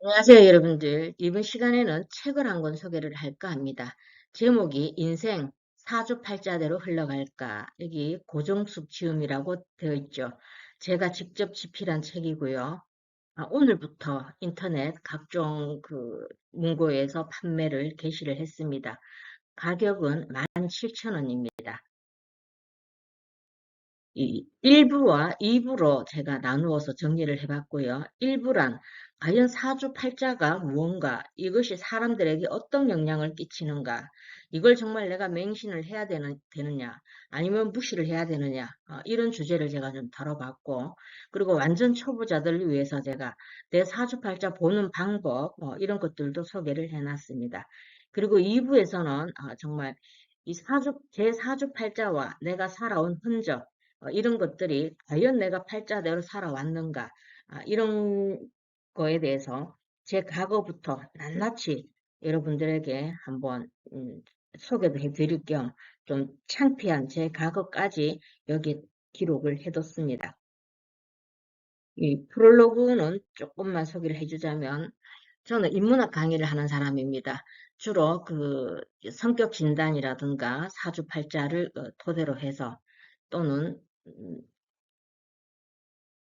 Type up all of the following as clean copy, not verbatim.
안녕하세요, 여러분들. 이번 시간에는 책을 한 권 소개를 할까 합니다. 제목이 인생 사주팔자대로 흘러갈까? 여기 고정숙 지음이라고 되어 있죠. 제가 직접 집필한 책이고요. 오늘부터 인터넷 각종 문고에서 판매를 개시를 했습니다. 가격은 17,000원입니다. 이 1부와 2부로 제가 나누어서 정리를 해봤고요. 1부란 과연 사주팔자가 무언가, 이것이 사람들에게 어떤 영향을 끼치는가, 이걸 정말 내가 맹신을 해야 되느냐, 아니면 무시를 해야 되느냐, 이런 주제를 제가 좀 다뤄봤고, 그리고 완전 초보자들을 위해서 제가 내 사주팔자 보는 방법, 이런 것들도 소개를 해놨습니다. 그리고 2부에서는 정말 제 사주팔자와 내가 살아온 흔적, 이런 것들이 과연 내가 팔자대로 살아왔는가, 이런 거에 대해서 제 과거부터 낱낱이 여러분들에게 한번 소개도 해드릴 겸 좀 창피한 제 과거까지 여기 기록을 해뒀습니다. 이 프롤로그는 조금만 소개를 해주자면, 저는 인문학 강의를 하는 사람입니다. 주로 성격 진단이라든가 사주팔자를 토대로 해서, 또는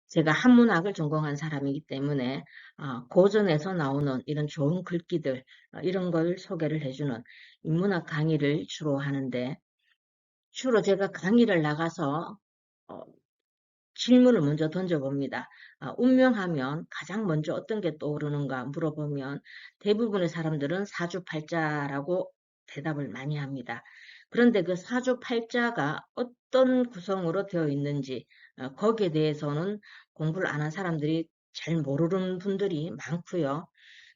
제가 한문학을 전공한 사람이기 때문에 고전에서 나오는 이런 좋은 글귀들, 이런 걸 소개를 해주는 인문학 강의를 주로 하는데, 주로 제가 강의를 나가서 어, 질문을 먼저 던져봅니다. 운명하면 가장 먼저 어떤 게 떠오르는가 물어보면 대부분의 사람들은 사주팔자라고 대답을 많이 합니다. 그런데 그 사주팔자가 어떤 구성으로 되어 있는지, 거기에 대해서는 공부를 안 한 사람들이 잘 모르는 분들이 많고요.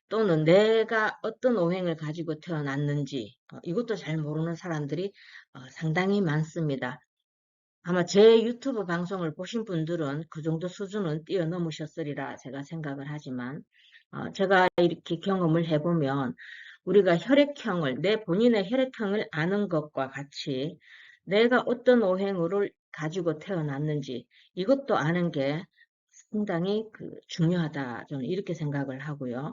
또는 내가 어떤 오행을 가지고 태어났는지, 이것도 잘 모르는 사람들이 상당히 많습니다. 아마 제 유튜브 방송을 보신 분들은 그 정도 수준은 뛰어넘으셨으리라 제가 생각을 하지만, 제가 이렇게 경험을 해보면 우리가 내 본인의 혈액형을 아는 것과 같이 내가 어떤 오행을 가지고 태어났는지 이것도 아는 게 상당히 중요하다, 저는 이렇게 생각을 하고요.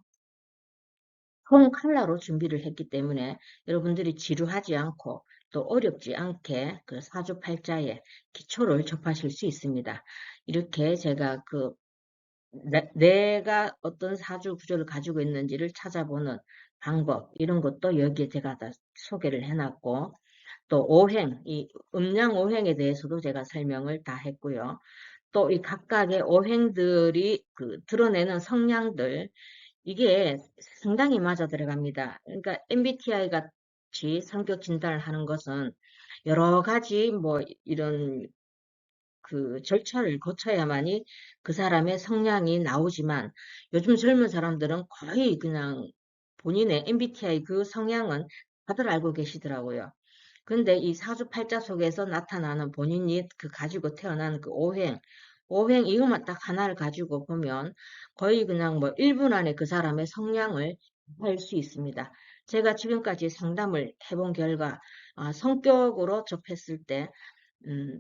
총 컬러로 준비를 했기 때문에 여러분들이 지루하지 않고 또 어렵지 않게 그 사주팔자의 기초를 접하실 수 있습니다. 이렇게 제가 내가 어떤 사주 구조를 가지고 있는지를 찾아보는 방법, 이런 것도 여기에 제가 다 소개를 해놨고, 또 이 음양 오행에 대해서도 제가 설명을 다 했고요. 또 이 각각의 오행들이 드러내는 성향들, 이게 상당히 맞아 들어갑니다. 그러니까 MBTI 같이 성격 진단을 하는 것은 여러 가지 이런 절차를 거쳐야만이 그 사람의 성향이 나오지만, 요즘 젊은 사람들은 거의 그냥 본인의 MBTI 그 성향은 다들 알고 계시더라고요. 근데 이 사주팔자 속에서 나타나는 본인이 가지고 태어난 오행 이것만 딱 하나를 가지고 보면 거의 그냥 1분 안에 그 사람의 성향을 알 수 있습니다. 제가 지금까지 상담을 해본 결과, 성격으로 접했을 때, 음,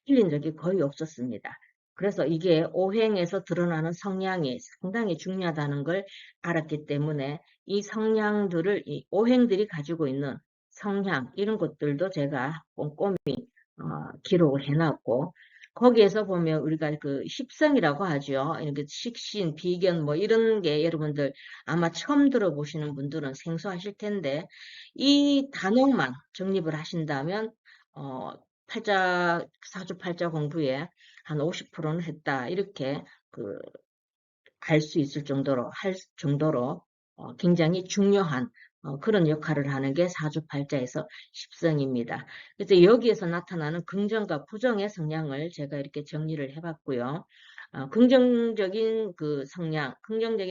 틀린 적이 거의 없었습니다. 그래서 이게 오행에서 드러나는 성향이 상당히 중요하다는 걸 알았기 때문에 이 오행들이 가지고 있는 성향, 이런 것들도 제가 꼼꼼히 기록을 해놨고, 거기에서 보면 우리가 십성이라고 하죠. 이렇게 식신, 비견 이런 게 여러분들 아마 처음 들어보시는 분들은 생소하실 텐데, 이 단어만 정립을 하신다면 어, 사주팔자 공부에 한 50%는 했다, 이렇게 알 수 있을 정도로, 굉장히 중요한 그런 역할을 하는 게 사주팔자에서 십성입니다. 그래서 여기에서 나타나는 긍정과 부정의 성향을 제가 이렇게 정리를 해봤고요. 긍정적인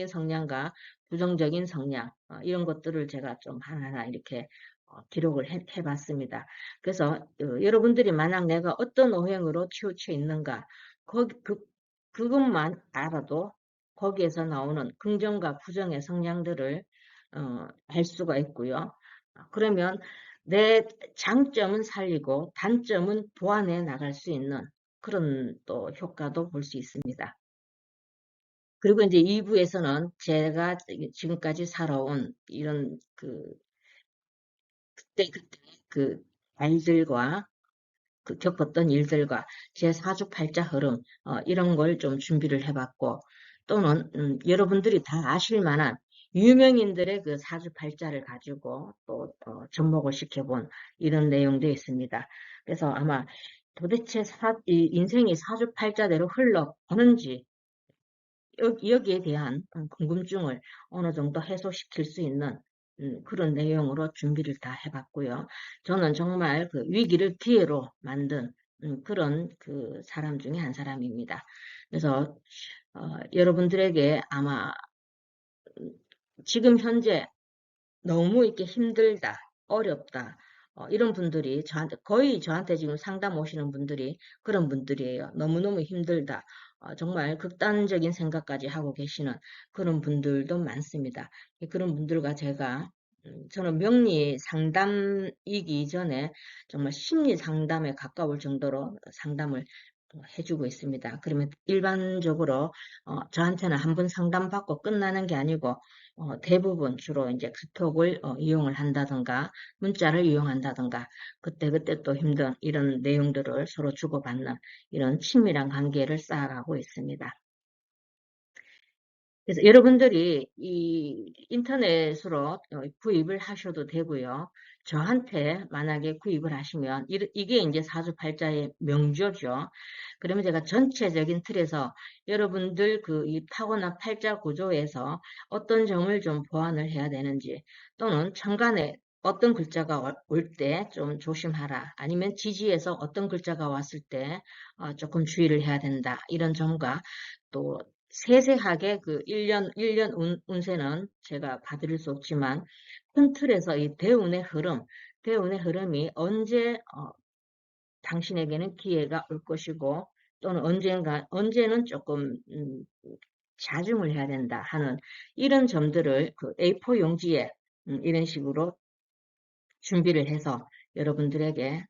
성향과 부정적인 성향, 이런 것들을 제가 좀 하나하나 이렇게 기록을 해봤습니다. 그래서 여러분들이 만약 내가 어떤 오행으로 치우쳐 있는가, 거기, 그것만 알아도 거기에서 나오는 긍정과 부정의 성향들을 알 수가 있고요. 그러면 내 장점은 살리고 단점은 보완해 나갈 수 있는 그런 또 효과도 볼 수 있습니다. 그리고 이제 2부에서는 제가 지금까지 살아온 이런 그때 그 일들과 겪었던 일들과 제 사주팔자 흐름, 이런 걸 좀 준비를 해봤고, 또는, 여러분들이 다 아실 만한 유명인들의 그 사주팔자를 가지고 또, 접목을 시켜본 이런 내용도 있습니다. 그래서 아마 도대체 이 인생이 사주팔자대로 흘러가는지, 여기에 대한 궁금증을 어느 정도 해소시킬 수 있는 그런 내용으로 준비를 다 해봤고요. 저는 정말 그 위기를 기회로 만든 그런 그 사람 중에 한 사람입니다. 그래서 여러분들에게 아마 지금 현재 너무 이렇게 힘들다, 어렵다, 이런 분들이 거의 저한테 지금 상담 오시는 분들이 그런 분들이에요. 너무너무 힘들다. 정말 극단적인 생각까지 하고 계시는 그런 분들도 많습니다. 그런 분들과 제가, 저는 명리 상담이기 전에 정말 심리 상담에 가까울 정도로 상담을 해주고 있습니다. 그러면 일반적으로 저한테는 한 번 상담받고 끝나는 게 아니고 대부분 주로 이제 카톡을 이용을 한다든가 문자를 이용한다든가 그때그때 또 힘든 이런 내용들을 서로 주고받는 이런 친밀한 관계를 쌓아가고 있습니다. 그래서 여러분들이 이 인터넷으로 구입을 하셔도 되고요. 저한테 만약에 구입을 하시면 이게 이제 사주팔자의 명조죠. 그러면 제가 전체적인 틀에서 여러분들 그 이 타고난 팔자 구조에서 어떤 점을 좀 보완을 해야 되는지, 또는 천간에 어떤 글자가 올 때 좀 조심하라, 아니면 지지에서 어떤 글자가 왔을 때 조금 주의를 해야 된다, 이런 점과 또 세세하게 그 1년 운세는 제가 봐드릴 수 없지만 큰 틀에서 이 대운의 흐름이 언제 당신에게는 기회가 올 것이고, 또는 언제는 조금 자중을 해야 된다 하는 이런 점들을 그 A4 용지에 이런 식으로 준비를 해서 여러분들에게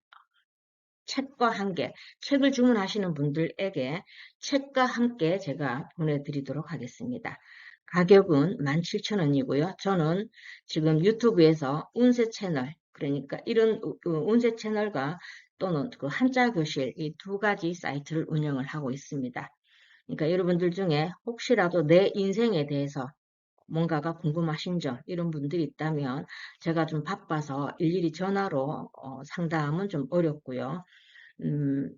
책과 함께, 책을 주문하시는 분들에게 책과 함께 제가 보내드리도록 하겠습니다. 가격은 17,000원이고요. 저는 지금 유튜브에서 운세 채널, 그러니까 이런 운세 채널과 또는 그 한자 교실, 이 두 가지 사이트를 운영을 하고 있습니다. 그러니까 여러분들 중에 혹시라도 내 인생에 대해서 뭔가가 궁금하신 점, 이런 분들이 있다면 제가 좀 바빠서 일일이 전화로 상담은 좀 어렵고요. 음,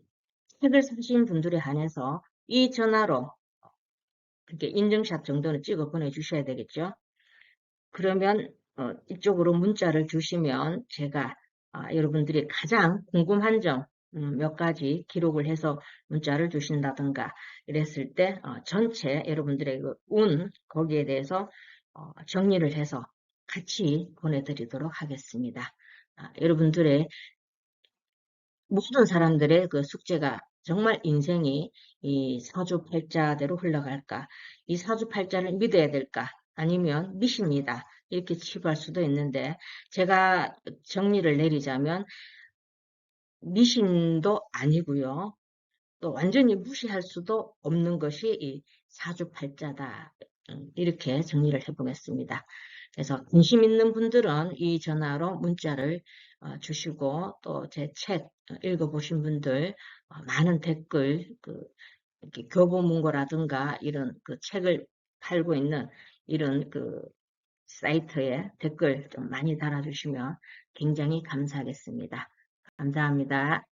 책을 사신 분들에 한해서 이 전화로 이렇게 인증샷 정도는 찍어 보내주셔야 되겠죠. 그러면 이쪽으로 문자를 주시면 제가 여러분들이 가장 궁금한 점 몇 가지 기록을 해서 문자를 주신다든가 이랬을 때 전체 여러분들의 그 거기에 대해서 정리를 해서 같이 보내드리도록 하겠습니다. 여러분들의 모든 사람들의 그 숙제가 정말 인생이 이 사주팔자대로 흘러갈까? 이 사주팔자를 믿어야 될까? 아니면 미신이다, 이렇게 치부할 수도 있는데, 제가 정리를 내리자면 미신도 아니고요. 또 완전히 무시할 수도 없는 것이 이 사주팔자다. 이렇게 정리를 해보겠습니다. 그래서 관심 있는 분들은 이 전화로 문자를 주시고, 또 제 책 읽어보신 분들 많은 댓글, 이렇게 교보문고라든가 이런 그 책을 팔고 있는 이런 그 사이트에 댓글 좀 많이 달아주시면 굉장히 감사하겠습니다. 감사합니다.